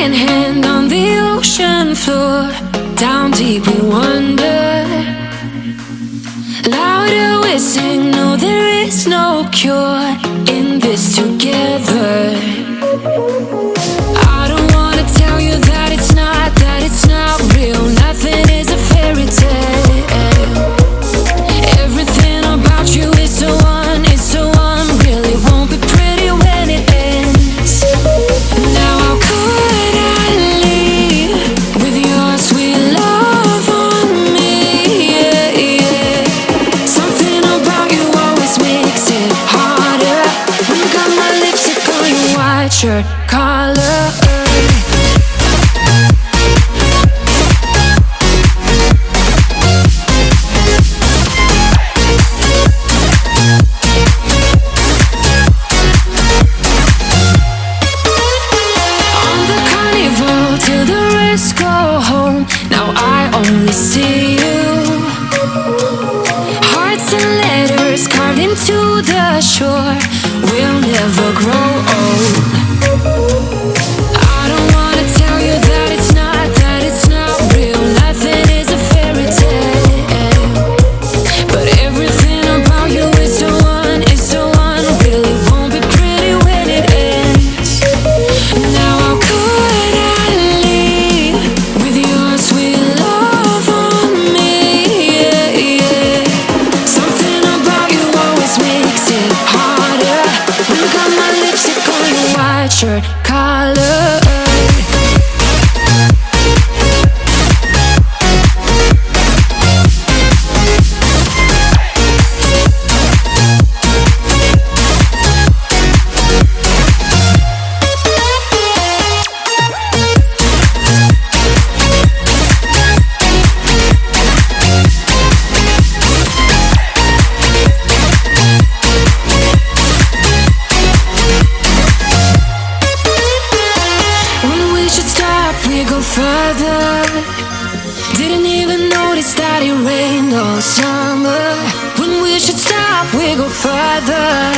second hand on the ocean floor. Down deep we wander. Louder we sing, no there is no cure in this together. I don't wanna tell you that it's not real. Nothing is a fairy tale. Everything about you is so unreal. It won't be pretty when it ends. Now how could I leave with your sweet love on me? Yeah, yeah. Something about you always makes it harder. When you got my lipstick on your white shirt collar. See you. Hearts and letters carved into the shore. We'll never grow old. I don't wanna tell you that it's not real. Nothing is a fairy tale. But everything about you is so unreal. It won't be pretty when it ends. Now how could I leave with your sweet love on me? Yeah, yeah. Something about you always makes it harder. When you got my lipstick on your white shirt collar. Further, didn't even notice that it rained all summer. When we should stop, we go further.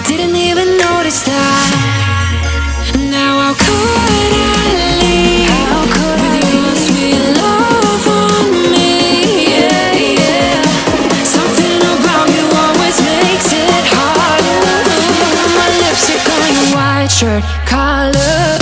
Didn't even notice that. Now how could I leave with your sweet love on me? Yeah, yeah. Something about you always makes it harder. Got my lipstick on your white shirt collar.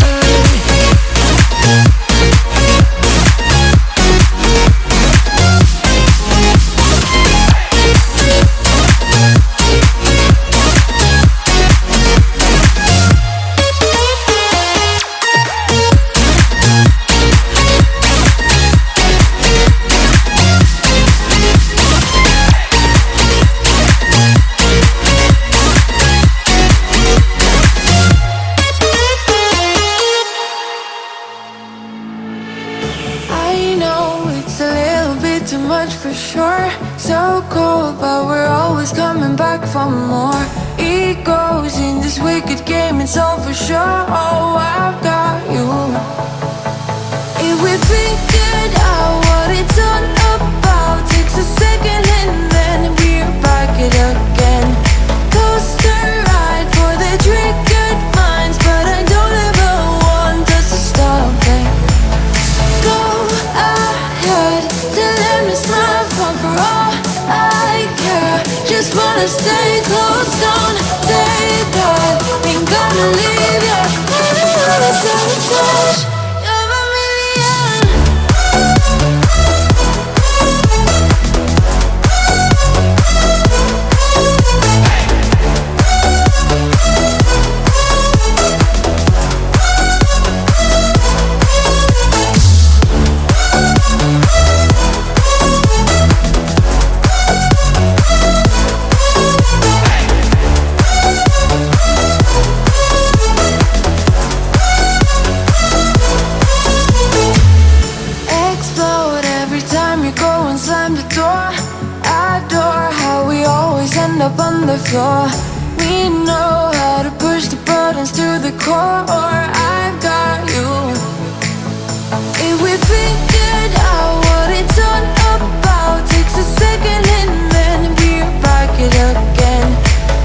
For sure, so cold, but we're always coming back for more. Egos in this wicked game, it's all for sure. Oh, I've got you. If we figured out what it's all about, takes a second and then we're back it again. Coaster ride for the triggered minds, but I don't ever want us to stop it. Go ahead, let me smile for all I care. Just wanna stay close, don't take that. Ain't gonna leave you. I don't wanna sabotage. You're a million. Up on the floor, we know how to push the buttons to the core. I've got you. If we figured out what it's all about, takes a second and then we're back it again.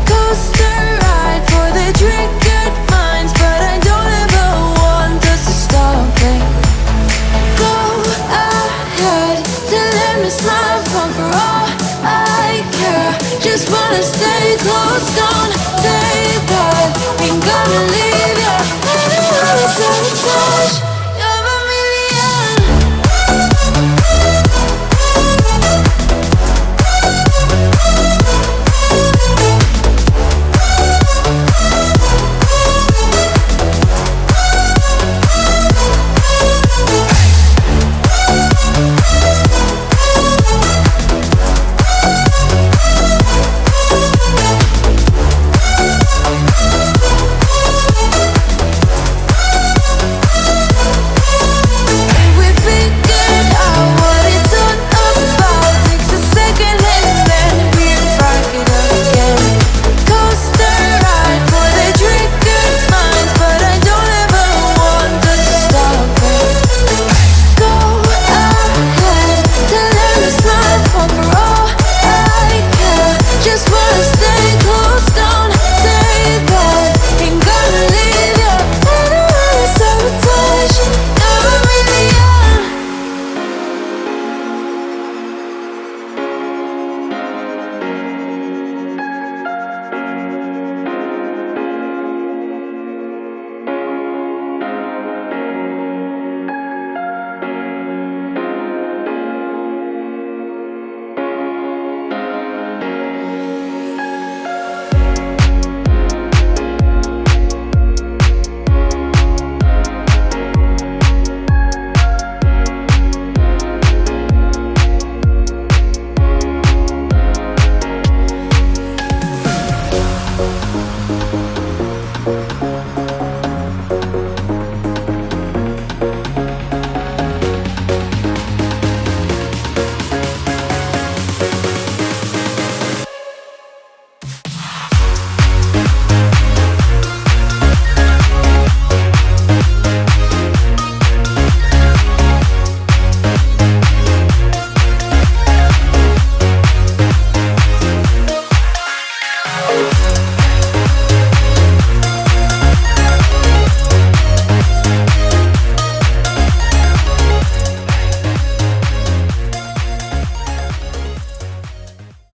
Coaster ride for the triggered minds, but I don't ever want us to gonna stay close, don't say that. Ain't gonna leave